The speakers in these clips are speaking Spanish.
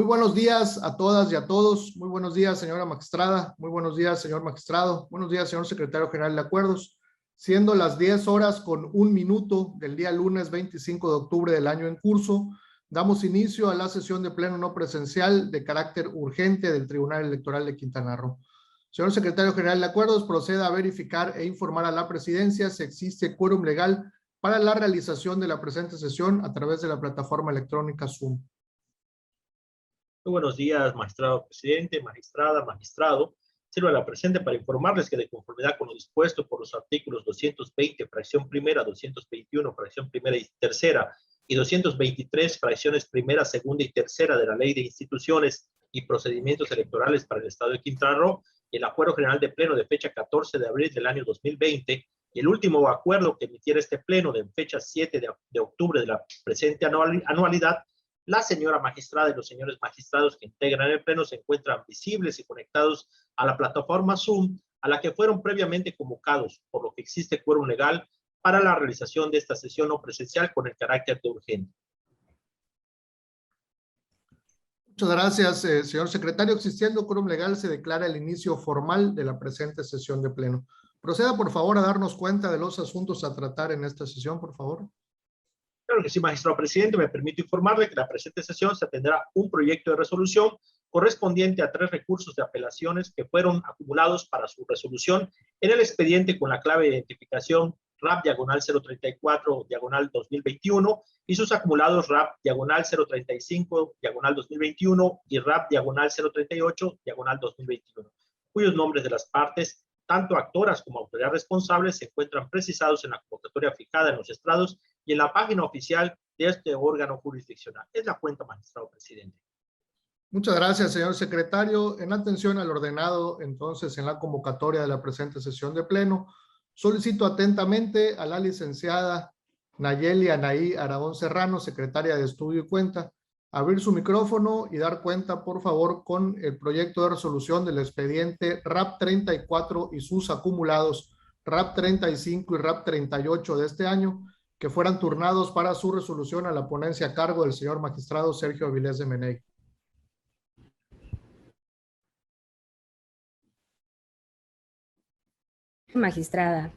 buenos días a todas y a todos. Muy buenos días, señora magistrada. Muy buenos días, señor magistrado. Buenos días, señor secretario general de acuerdos. Siendo las 10 horas con 1 minuto del día lunes 25 de octubre del año en curso, damos inicio a la sesión de pleno no presencial de carácter urgente del Tribunal Electoral de Quintana Roo. Señor secretario general de acuerdos, proceda a verificar e informar a la presidencia si existe quórum legal para la realización de la presente sesión a través de la plataforma electrónica Zoom. Muy buenos días, magistrado presidente, magistrada, magistrado. Sirvo a la presente para informarles que de conformidad con lo dispuesto por los artículos 220, fracción primera, 221, fracción primera y tercera, y 223, fracciones primera, segunda y tercera de la Ley de Instituciones y Procedimientos Electorales para el Estado de Quintana Roo, y el Acuerdo General de Pleno de fecha 14 de abril del año 2020, y el último acuerdo que emitiera este Pleno de fecha 7 de octubre de la presente anualidad, la señora magistrada y los señores magistrados que integran el Pleno se encuentran visibles y conectados a la plataforma Zoom, a la que fueron previamente convocados, por lo que existe quórum legal para la realización de esta sesión no presencial con el carácter de urgente. Muchas gracias, señor secretario. Existiendo quórum legal, se declara el inicio formal de la presente sesión de Pleno. Proceda, por favor, a darnos cuenta de los asuntos a tratar en esta sesión, por favor. Claro que sí, magistrado presidente. Me permito informarle que en la presente sesión se atenderá un proyecto de resolución correspondiente a 3 recursos de apelaciones que fueron acumulados para su resolución en el expediente con la clave de identificación RAP/034/2021 y sus acumulados RAP/035/2021 y RAP/038/2021, cuyos nombres de las partes, tanto actoras como autoridades responsables, se encuentran precisados en la convocatoria fijada en los estrados y en la página oficial de este órgano jurisdiccional. Es la cuenta, magistrado presidente. Muchas gracias, señor secretario. En atención al ordenado, entonces, en la convocatoria de la presente sesión de Pleno, solicito atentamente a la licenciada Nayeli Anaí Aragón Serrano, secretaria de Estudio y Cuenta, abrir su micrófono y dar cuenta, por favor, con el proyecto de resolución del expediente RAP 34 y sus acumulados RAP 35 y RAP 38 de este año, que fueran turnados para su resolución a la ponencia a cargo del señor magistrado Sergio Avilés de Meney. Magistrada.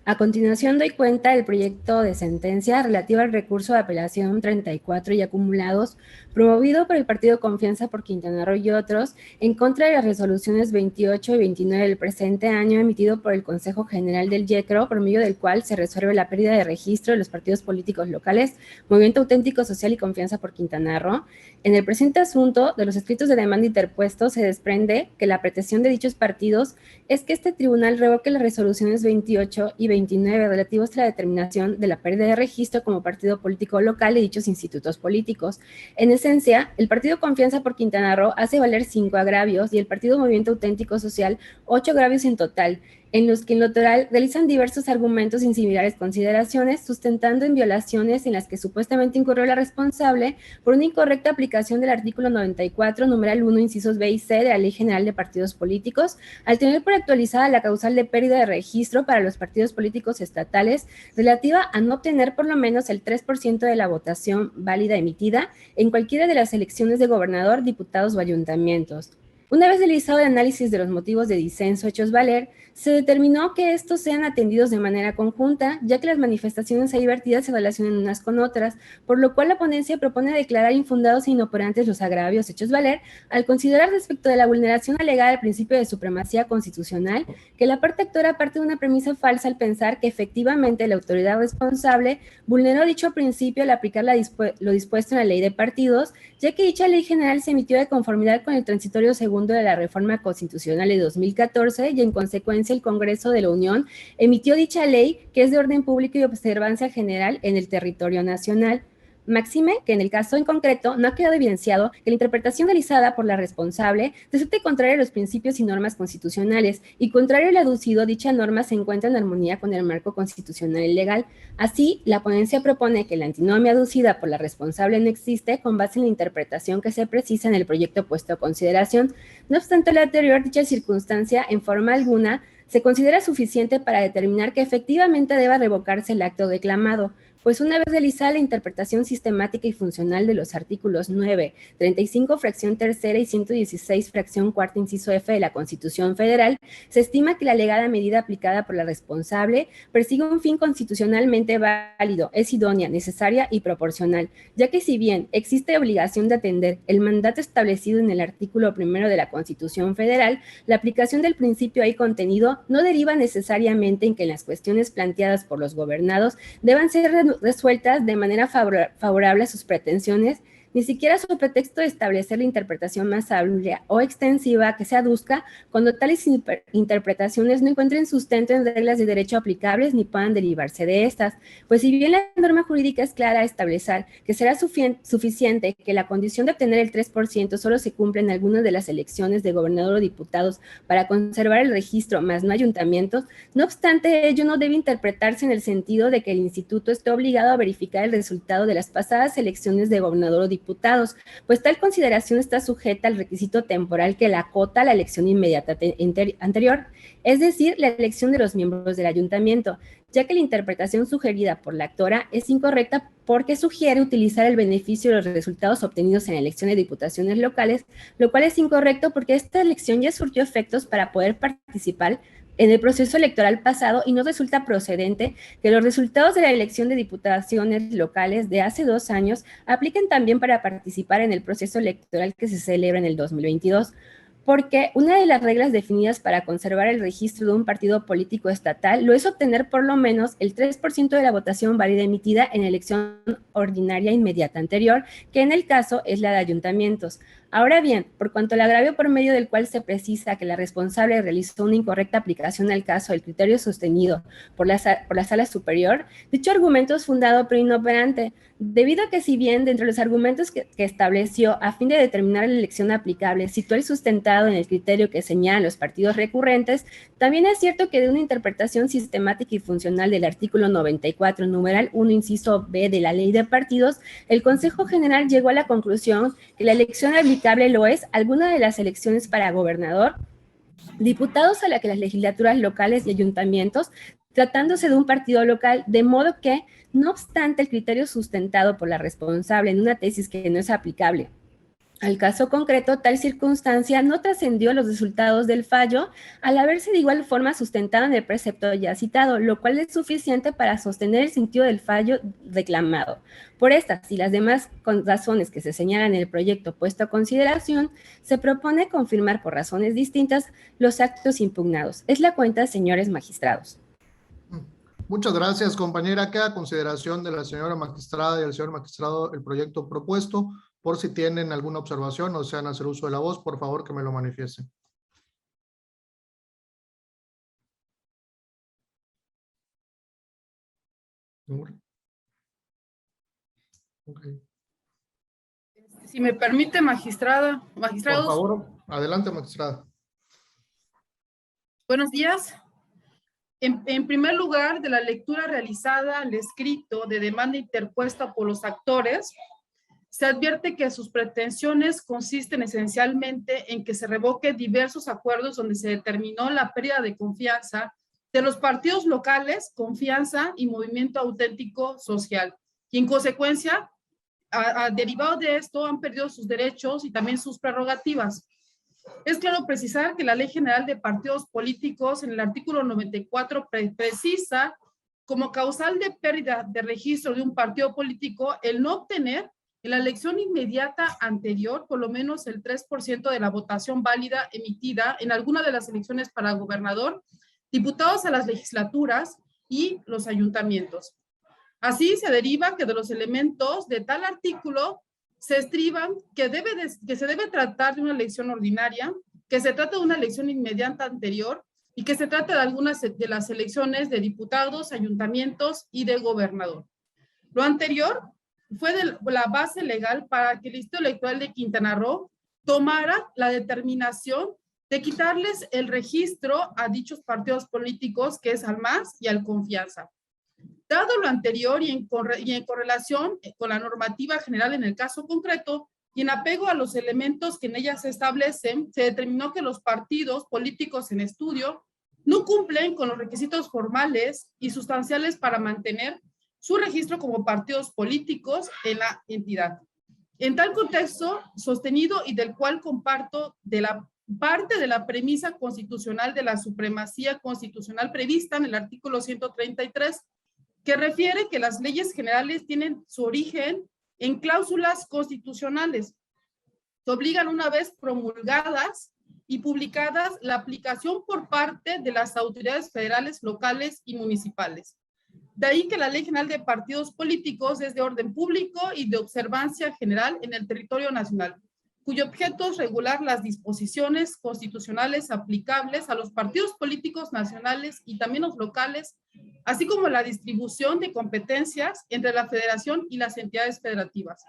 A continuación doy cuenta del proyecto de sentencia relativo al recurso de apelación 34 y acumulados promovido por el Partido Confianza por Quintana Roo y otros en contra de las resoluciones 28 y 29 del presente año emitido por el Consejo General del YECRO, por medio del cual se resuelve la pérdida de registro de los partidos políticos locales, Movimiento Auténtico Social y Confianza por Quintana Roo. En el presente asunto, de los escritos de demanda interpuestos, se desprende que la pretensión de dichos partidos es que este tribunal revoque las resoluciones 28 y 29 relativos a la determinación de la pérdida de registro como partido político local de dichos institutos políticos. En esencia, el Partido Confianza por Quintana Roo hace valer 5 agravios y el Partido Movimiento Auténtico Social 8 agravios en total, en los que en lo total realizan diversos argumentos sin similares consideraciones, sustentando en violaciones en las que supuestamente incurrió la responsable por una incorrecta aplicación del artículo 94, numeral 1, incisos B y C de la Ley General de Partidos Políticos, al tener por actualizada la causal de pérdida de registro para los partidos políticos estatales relativa a no obtener por lo menos el 3% de la votación válida emitida en cualquiera de las elecciones de gobernador, diputados o ayuntamientos. Una vez realizado el análisis de los motivos de disenso hechos valer, se determinó que estos sean atendidos de manera conjunta, ya que las manifestaciones ahí vertidas se relacionan unas con otras, por lo cual la ponencia propone declarar infundados e inoperantes los agravios hechos valer, al considerar respecto de la vulneración alegada del principio de supremacía constitucional, que la parte actora parte de una premisa falsa al pensar que efectivamente la autoridad responsable vulneró dicho principio al aplicar lo dispuesto en la ley de partidos, ya que dicha ley general se emitió de conformidad con el transitorio segundo de la reforma constitucional de 2014 y en consecuencia el Congreso de la Unión emitió dicha ley que es de orden público y observancia general en el territorio nacional. Máxime que en el caso en concreto no ha quedado evidenciado que la interpretación realizada por la responsable resulte contraria a los principios y normas constitucionales y contrario al aducido, dicha norma se encuentra en armonía con el marco constitucional y legal. Así, la ponencia propone que la antinomia aducida por la responsable no existe con base en la interpretación que se precisa en el proyecto puesto a consideración. No obstante lo anterior, dicha circunstancia en forma alguna se considera suficiente para determinar que efectivamente deba revocarse el acto declamado. pues una vez realizada la interpretación sistemática y funcional de los artículos 9, 35 fracción tercera y 116 fracción cuarta inciso F de la Constitución Federal, se estima que la alegada medida aplicada por la responsable persigue un fin constitucionalmente válido, es idónea, necesaria y proporcional, ya que si bien existe obligación de atender el mandato establecido en el artículo 1 de la Constitución Federal, la aplicación del principio ahí contenido no deriva necesariamente en que las cuestiones planteadas por los gobernados deban ser resueltas de manera favorable a sus pretensiones, ni siquiera su pretexto de establecer la interpretación más amplia o extensiva que se aduzca cuando tales interpretaciones no encuentren sustento en reglas de derecho aplicables ni puedan derivarse de estas, pues si bien la norma jurídica es clara a establecer que será suficiente que la condición de obtener el 3% solo se cumpla en algunas de las elecciones de gobernador o diputados para conservar el registro, más no ayuntamientos, no obstante ello no debe interpretarse en el sentido de que el instituto esté obligado a verificar el resultado de las pasadas elecciones de gobernador o diputados, pues tal consideración está sujeta al requisito temporal que la acota a la elección inmediata anterior, es decir, la elección de los miembros del ayuntamiento, ya que la interpretación sugerida por la actora es incorrecta porque sugiere utilizar el beneficio de los resultados obtenidos en la elección de diputaciones locales, lo cual es incorrecto porque esta elección ya surtió efectos para poder participar en el proceso electoral pasado y no resulta procedente que los resultados de la elección de diputaciones locales de hace 2 años apliquen también para participar en el proceso electoral que se celebra en el 2022. Porque una de las reglas definidas para conservar el registro de un partido político estatal lo es obtener por lo menos el 3% de la votación válida emitida en elección ordinaria inmediata anterior, que en el caso es la de ayuntamientos. Ahora bien, por cuanto al agravio por medio del cual se precisa que la responsable realizó una incorrecta aplicación al caso del criterio sostenido por la Sala Superior, dicho argumento es fundado pero inoperante, debido a que si bien dentro de los argumentos que estableció a fin de determinar la elección aplicable situó el sustentado en el criterio que señalan los partidos recurrentes, también es cierto que de una interpretación sistemática y funcional del artículo 94, numeral 1, inciso B de la Ley de Partidos, el Consejo General llegó a la conclusión que la elección aplicable lo es alguna de las elecciones para gobernador, diputados a la que las legislaturas locales y ayuntamientos, tratándose de un partido local, de modo que, no obstante el criterio sustentado por la responsable en una tesis que no es aplicable al caso concreto, tal circunstancia no trascendió los resultados del fallo al haberse de igual forma sustentado en el precepto ya citado, lo cual es suficiente para sostener el sentido del fallo reclamado. Por estas y las demás razones que se señalan en el proyecto puesto a consideración, se propone confirmar por razones distintas los actos impugnados. Es la cuenta, señores magistrados. Muchas gracias, compañera. Queda a consideración de la señora magistrada y el señor magistrado el proyecto propuesto. Por si tienen alguna observación o desean hacer uso de la voz, por favor que me lo manifiesten. Okay. Si me permite, magistrados. Por favor, adelante, magistrada. Buenos días. En primer lugar, de la lectura realizada al escrito de demanda interpuesta por los actores, se advierte que sus pretensiones consisten esencialmente en que se revoque diversos acuerdos donde se determinó la pérdida de confianza de los partidos locales, Confianza y Movimiento Auténtico Social. Y en consecuencia, derivado de esto, han perdido sus derechos y también sus prerrogativas. Es claro precisar que la Ley General de Partidos Políticos, en el artículo 94, precisa como causal de pérdida de registro de un partido político el no obtener en la elección inmediata anterior por lo menos el 3% de la votación válida emitida en alguna de las elecciones para gobernador, diputados a las legislaturas y los ayuntamientos. Así se deriva que de los elementos de tal artículo se estriban que se debe tratar de una elección ordinaria, que se trata de una elección inmediata anterior y que se trata de algunas de las elecciones de diputados, ayuntamientos y de gobernador. Lo anterior fue la base legal para que el Instituto Electoral de Quintana Roo tomara la determinación de quitarles el registro a dichos partidos políticos, que es al MAS y al Confianza. Dado lo anterior y en correlación con la normativa general en el caso concreto y en apego a los elementos que en ella se establecen, se determinó que los partidos políticos en estudio no cumplen con los requisitos formales y sustanciales para mantener su registro como partidos políticos en la entidad. En tal contexto sostenido y del cual comparto de la parte de la premisa constitucional de la supremacía constitucional prevista en el artículo 133, que refiere que las leyes generales tienen su origen en cláusulas constitucionales que obligan, una vez promulgadas y publicadas, la aplicación por parte de las autoridades federales, locales y municipales. De ahí que la Ley General de Partidos Políticos es de orden público y de observancia general en el territorio nacional, cuyo objeto es regular las disposiciones constitucionales aplicables a los partidos políticos nacionales y también los locales, así como la distribución de competencias entre la federación y las entidades federativas.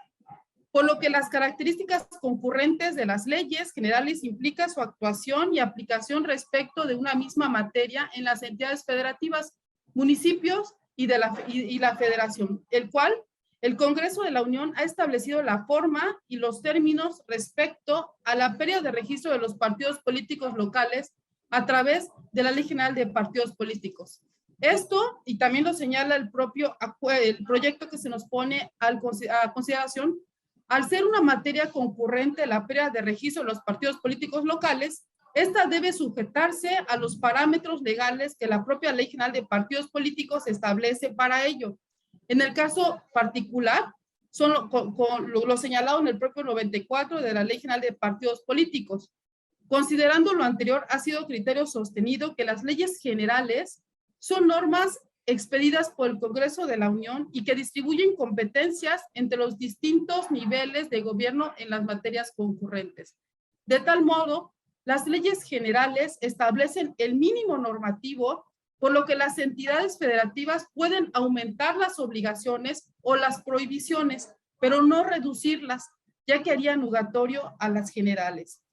Por lo que las características concurrentes de las leyes generales implican su actuación y aplicación respecto de una misma materia en las entidades federativas, municipios y la federación, el cual el Congreso de la Unión ha establecido la forma y los términos respecto a la pérdida de registro de los partidos políticos locales a través de la Ley General de Partidos Políticos. Esto, y también lo señala el proyecto que se nos pone a consideración, al ser una materia concurrente la pérdida de registro de los partidos políticos locales, esta debe sujetarse a los parámetros legales que la propia Ley General de Partidos Políticos establece para ello. En el caso particular, son lo señalado en el propio 94 de la Ley General de Partidos Políticos. Considerando lo anterior, ha sido criterio sostenido que las leyes generales son normas expedidas por el Congreso de la Unión y que distribuyen competencias entre los distintos niveles de gobierno en las materias concurrentes. De tal modo, las leyes generales establecen el mínimo normativo, por lo que las entidades federativas pueden aumentar las obligaciones o las prohibiciones, pero no reducirlas, ya que haría nugatorio a las generales.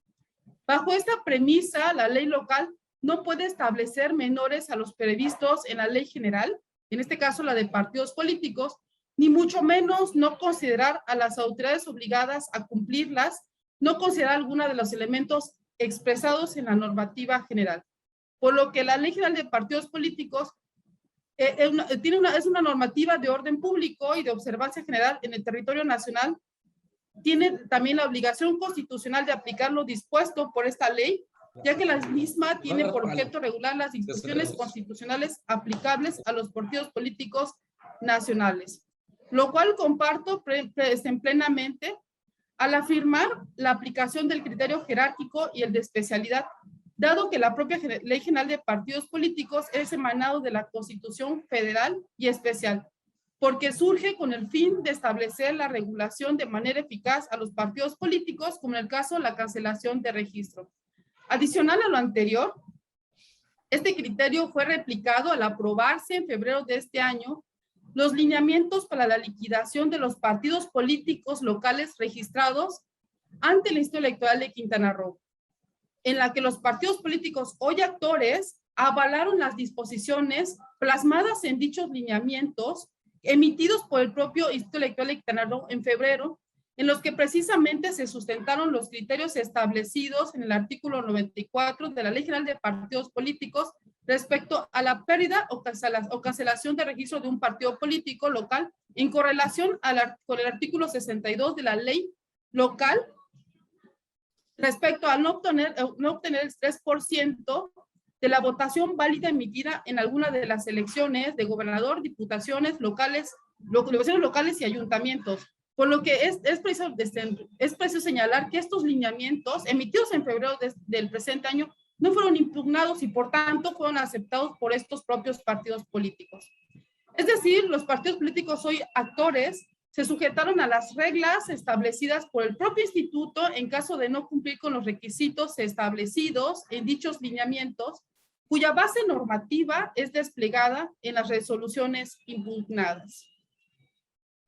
Bajo esta premisa, la ley local no puede establecer menores a los previstos en la ley general, en este caso la de partidos políticos, ni mucho menos no considerar a las autoridades obligadas a cumplirlas, no considerar alguno de los elementos expresados en la normativa general. Por lo que la Ley General de Partidos Políticos es una normativa de orden público y de observancia general en el territorio nacional. Tiene también la obligación constitucional de aplicar lo dispuesto por esta ley, ya que la misma tiene por objeto regular las disposiciones constitucionales aplicables a los partidos políticos nacionales, lo cual comparto plenamente al afirmar la aplicación del criterio jerárquico y el de especialidad, dado que la propia Ley General de Partidos Políticos es emanado de la Constitución Federal y especial, porque surge con el fin de establecer la regulación de manera eficaz a los partidos políticos, como en el caso de la cancelación de registro. Adicional a lo anterior, este criterio fue replicado al aprobarse en febrero de este año los lineamientos para la liquidación de los partidos políticos locales registrados ante el Instituto Electoral de Quintana Roo, en la que los partidos políticos hoy actores avalaron las disposiciones plasmadas en dichos lineamientos emitidos por el propio Instituto Electoral de Quintana Roo en febrero, en los que precisamente se sustentaron los criterios establecidos en el artículo 94 de la Ley General de Partidos Políticos respecto a la pérdida o cancelación de registro de un partido político local en correlación con el artículo 62 de la ley local respecto a no obtener el 3% de la votación válida emitida en alguna de las elecciones de gobernador, diputaciones locales y ayuntamientos. Por lo que es preciso señalar que estos lineamientos emitidos en febrero del presente año no fueron impugnados y por tanto fueron aceptados por estos propios partidos políticos. Es decir, los partidos políticos hoy actores se sujetaron a las reglas establecidas por el propio instituto en caso de no cumplir con los requisitos establecidos en dichos lineamientos, cuya base normativa es desplegada en las resoluciones impugnadas.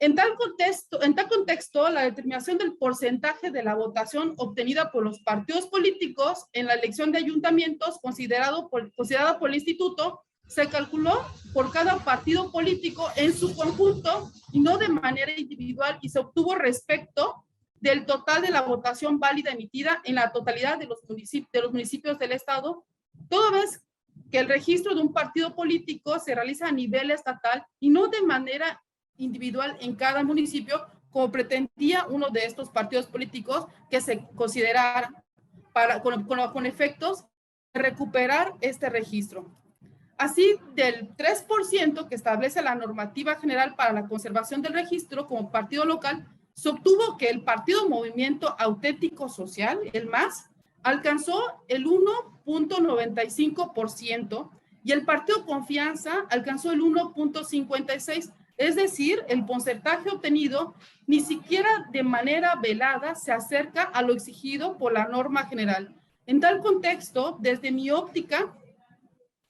En tal contexto, la determinación del porcentaje de la votación obtenida por los partidos políticos en la elección de ayuntamientos considerada por el instituto se calculó por cada partido político en su conjunto y no de manera individual, y se obtuvo respecto del total de la votación válida emitida en la totalidad de los municipios del estado, toda vez que el registro de un partido político se realiza a nivel estatal y no de manera individual en cada municipio, como pretendía uno de estos partidos políticos que se considerara con efectos de recuperar este registro. Así, del 3% que establece la normativa general para la conservación del registro como partido local, se obtuvo que el Partido Movimiento Auténtico Social, el MAS, alcanzó el 1.95% y el Partido Confianza alcanzó el 1.56%. Es decir, el porcentaje obtenido ni siquiera de manera velada se acerca a lo exigido por la norma general. En tal contexto, desde mi óptica,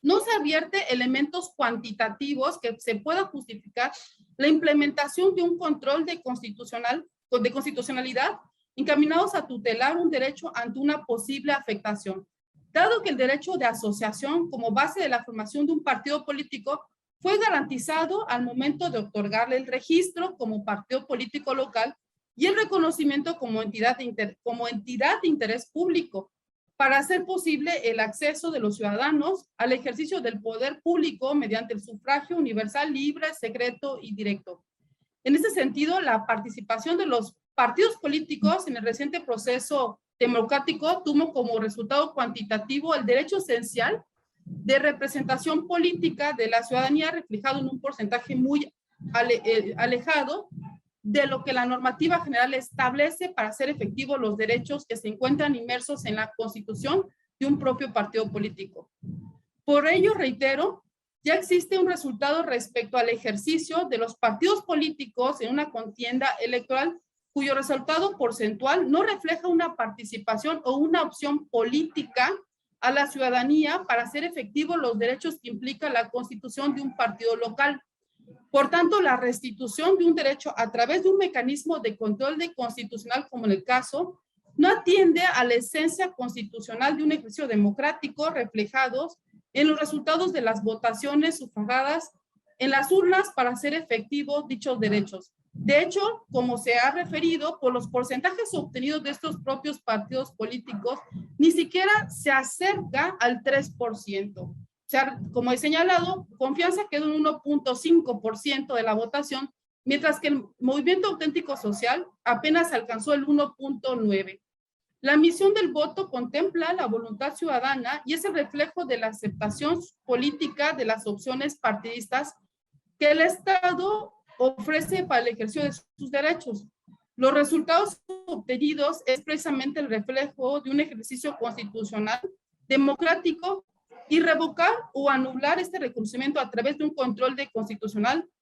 no se advierte elementos cuantitativos que se pueda justificar la implementación de un control de constitucionalidad encaminados a tutelar un derecho ante una posible afectación. Dado que el derecho de asociación como base de la formación de un partido político fue garantizado al momento de otorgarle el registro como partido político local y el reconocimiento como entidad de interés público, para hacer posible el acceso de los ciudadanos al ejercicio del poder público mediante el sufragio universal, libre, secreto y directo. En ese sentido, la participación de los partidos políticos en el reciente proceso democrático tuvo como resultado cuantitativo el derecho esencial de representación política de la ciudadanía, reflejado en un porcentaje muy alejado de lo que la normativa general establece para hacer efectivos los derechos que se encuentran inmersos en la constitución de un propio partido político. Por ello, reitero, ya existe un resultado respecto al ejercicio de los partidos políticos en una contienda electoral cuyo resultado porcentual no refleja una participación o una opción política a la ciudadanía para hacer efectivos los derechos que implica la constitución de un partido local. Por tanto, la restitución de un derecho a través de un mecanismo de control constitucional, como en el caso, no atiende a la esencia constitucional de un ejercicio democrático reflejados en los resultados de las votaciones sufragadas en las urnas para hacer efectivos dichos derechos. De hecho, como se ha referido, por los porcentajes obtenidos de estos propios partidos políticos, ni siquiera se acerca al 3%. O sea, como he señalado, Confianza quedó en 1.5% de la votación, mientras que el Movimiento Auténtico Social apenas alcanzó el 1.9%. La misión del voto contempla la voluntad ciudadana y es el reflejo de la aceptación política de las opciones partidistas que el Estado ofrece para el ejercicio de sus derechos. Los resultados obtenidos es precisamente el reflejo de un ejercicio constitucional, democrático, y revocar o anular este reconocimiento a través de un control de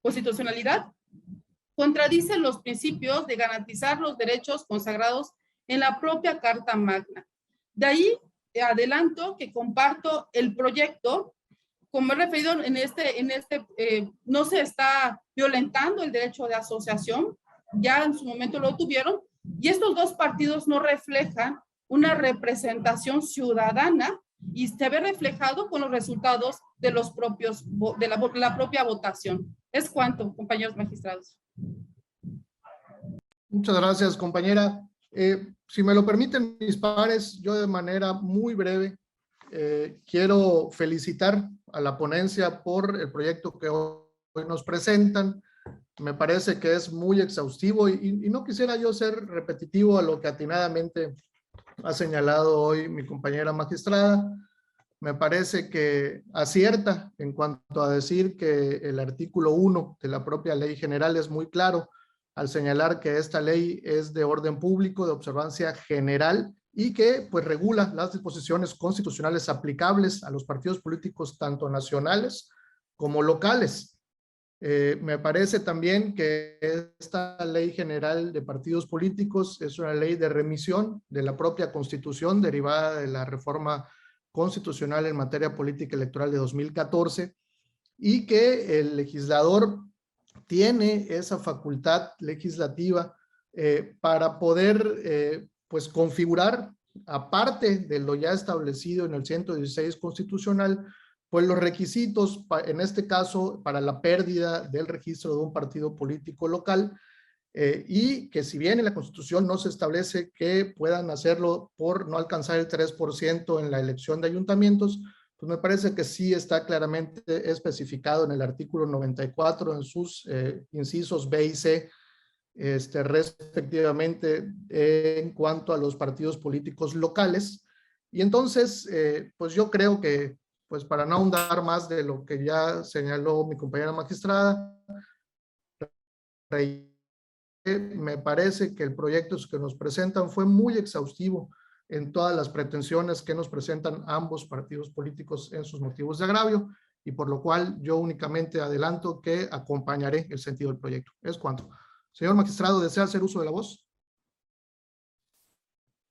constitucionalidad contradice los principios de garantizar los derechos consagrados en la propia Carta Magna. De ahí adelanto que comparto el proyecto. Como he referido, no se está violentando el derecho de asociación, ya en su momento lo tuvieron, y estos dos partidos no reflejan una representación ciudadana y se ve reflejado con los resultados de los propios, de la propia votación. Es cuanto, compañeros magistrados. Muchas gracias, compañera. Si me lo permiten mis pares, yo de manera muy breve quiero felicitar a la ponencia por el proyecto que hoy nos presentan. Me parece que es muy exhaustivo y no quisiera yo ser repetitivo a lo que atinadamente ha señalado hoy mi compañera magistrada. Me parece que acierta en cuanto a decir que el artículo 1 de la propia ley general es muy claro al señalar que esta ley es de orden público, de observancia general, y que pues regula las disposiciones constitucionales aplicables a los partidos políticos tanto nacionales como locales. Me parece también que esta ley general de partidos políticos es una ley de remisión de la propia Constitución derivada de la reforma constitucional en materia política electoral de 2014 y que el legislador tiene esa facultad legislativa para poder pues configurar, aparte de lo ya establecido en el 116 constitucional, pues los requisitos, en este caso, para la pérdida del registro de un partido político local, y que si bien en la Constitución no se establece que puedan hacerlo por no alcanzar el 3% en la elección de ayuntamientos, pues me parece que sí está claramente especificado en el artículo 94 en sus incisos B y C, respectivamente en cuanto a los partidos políticos locales. Y entonces, pues yo creo que, pues para no ahondar más de lo que ya señaló mi compañera magistrada, me parece que el proyecto que nos presentan fue muy exhaustivo en todas las pretensiones que nos presentan ambos partidos políticos en sus motivos de agravio, y por lo cual yo únicamente adelanto que acompañaré el sentido del proyecto. Es cuanto. Señor magistrado, ¿desea hacer uso de la voz?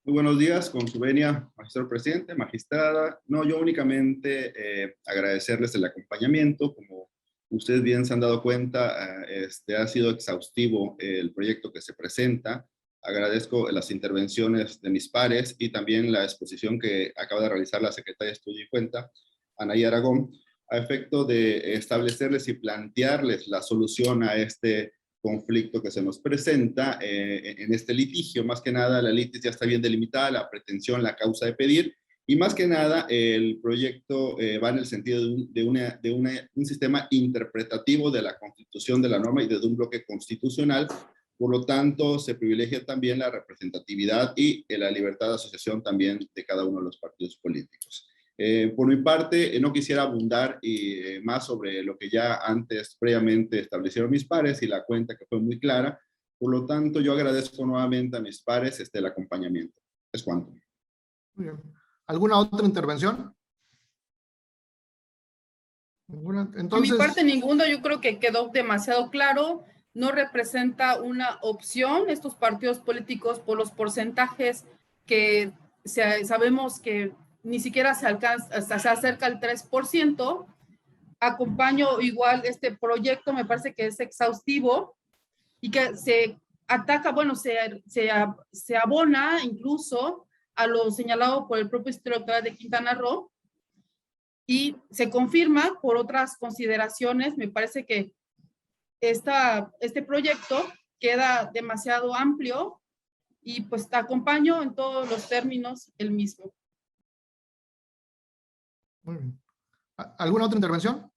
Muy buenos días, con su venia, magistrado presidente, magistrada. No, yo únicamente agradecerles el acompañamiento. Como ustedes bien se han dado cuenta, ha sido exhaustivo el proyecto que se presenta. Agradezco las intervenciones de mis pares y también la exposición que acaba de realizar la secretaria de Estudio y Cuenta, Anaí Aragón, a efecto de establecerles y plantearles la solución a este conflicto que se nos presenta en este litigio. Más que nada, la litis ya está bien delimitada, la pretensión, la causa de pedir, y más que nada, el proyecto va en el sentido de un sistema interpretativo de la Constitución, de la norma y de un bloque constitucional. Por lo tanto, se privilegia también la representatividad y la libertad de asociación también de cada uno de los partidos políticos. Por mi parte, no quisiera abundar más sobre lo que ya antes previamente establecieron mis pares y la cuenta que fue muy clara. Por lo tanto, yo agradezco nuevamente a mis pares el acompañamiento. Es cuanto. Muy bien. ¿Alguna otra intervención? ¿Ninguna? Entonces, por mi parte, ninguno. Yo creo que quedó demasiado claro. No representa una opción estos partidos políticos por los porcentajes que sabemos que ni siquiera se acerca al 3%. Acompaño igual este proyecto, me parece que es exhaustivo y que se ataca, bueno, se abona incluso a lo señalado por el propio Instituto Electoral de Quintana Roo y se confirma por otras consideraciones. Me parece que este proyecto queda demasiado amplio y pues te acompaño en todos los términos el mismo. muy bien. ¿Alguna otra intervención?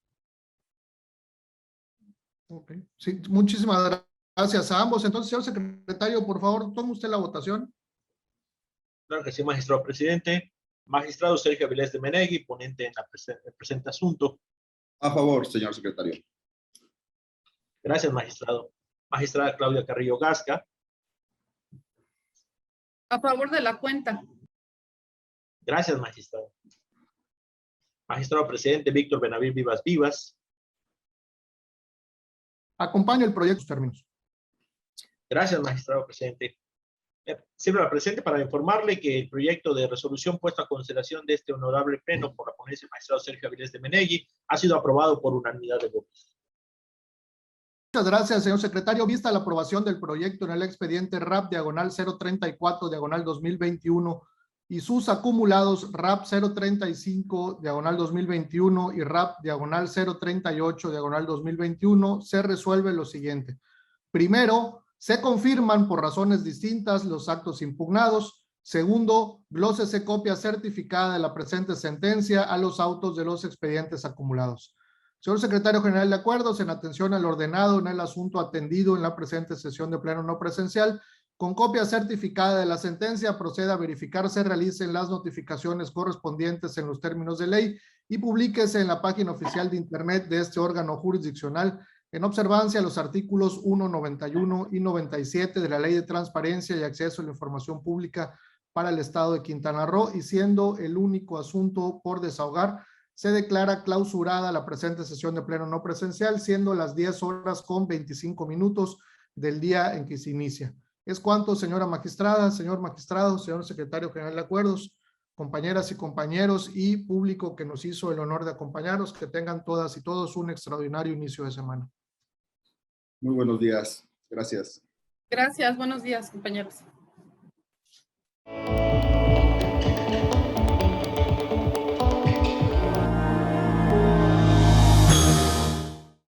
Okay. Sí, muchísimas gracias a ambos. Entonces, señor secretario, por favor, tome usted la votación. Claro que sí, magistrado presidente. Magistrado Sergio Avilés de Menegui, ponente en el presente asunto. A favor, señor secretario. Gracias, magistrado. Magistrada Claudia Carrillo Gasca. A favor de la cuenta. Gracias, magistrado. Magistrado presidente Víctor Benavides Vivas Vivas. Acompaña el proyecto en sus términos. Gracias, magistrado presidente. Siempre presente para informarle que el proyecto de resolución puesto a consideración de este honorable pleno por la ponencia del magistrado Sergio Avilés de Menegui ha sido aprobado por unanimidad de votos. Muchas gracias, señor secretario. Vista la aprobación del proyecto en el expediente RAP diagonal 034 diagonal 2021 y sus acumulados RAP 035 diagonal 2021 y RAP diagonal 038 diagonal 2021, se resuelve lo siguiente. Primero, se confirman por razones distintas los actos impugnados. Segundo, glósese copia certificada de la presente sentencia a los autos de los expedientes acumulados. Señor secretario general de acuerdos, en atención al ordenado en el asunto atendido en la presente sesión de pleno no presencial, con copia certificada de la sentencia, proceda a verificar se realicen las notificaciones correspondientes en los términos de ley y publíquese en la página oficial de internet de este órgano jurisdiccional en observancia a los artículos 1, 91 y 97 de la Ley de Transparencia y Acceso a la Información Pública para el Estado de Quintana Roo, y siendo el único asunto por desahogar, se declara clausurada la presente sesión de pleno no presencial, siendo las 10:25 del día en que se inicia. Es cuanto, señora magistrada, señor magistrado, señor secretario general de acuerdos, compañeras y compañeros y público que nos hizo el honor de acompañarnos, que tengan todas y todos un extraordinario inicio de semana. Muy buenos días. Gracias. Gracias, buenos días, compañeros.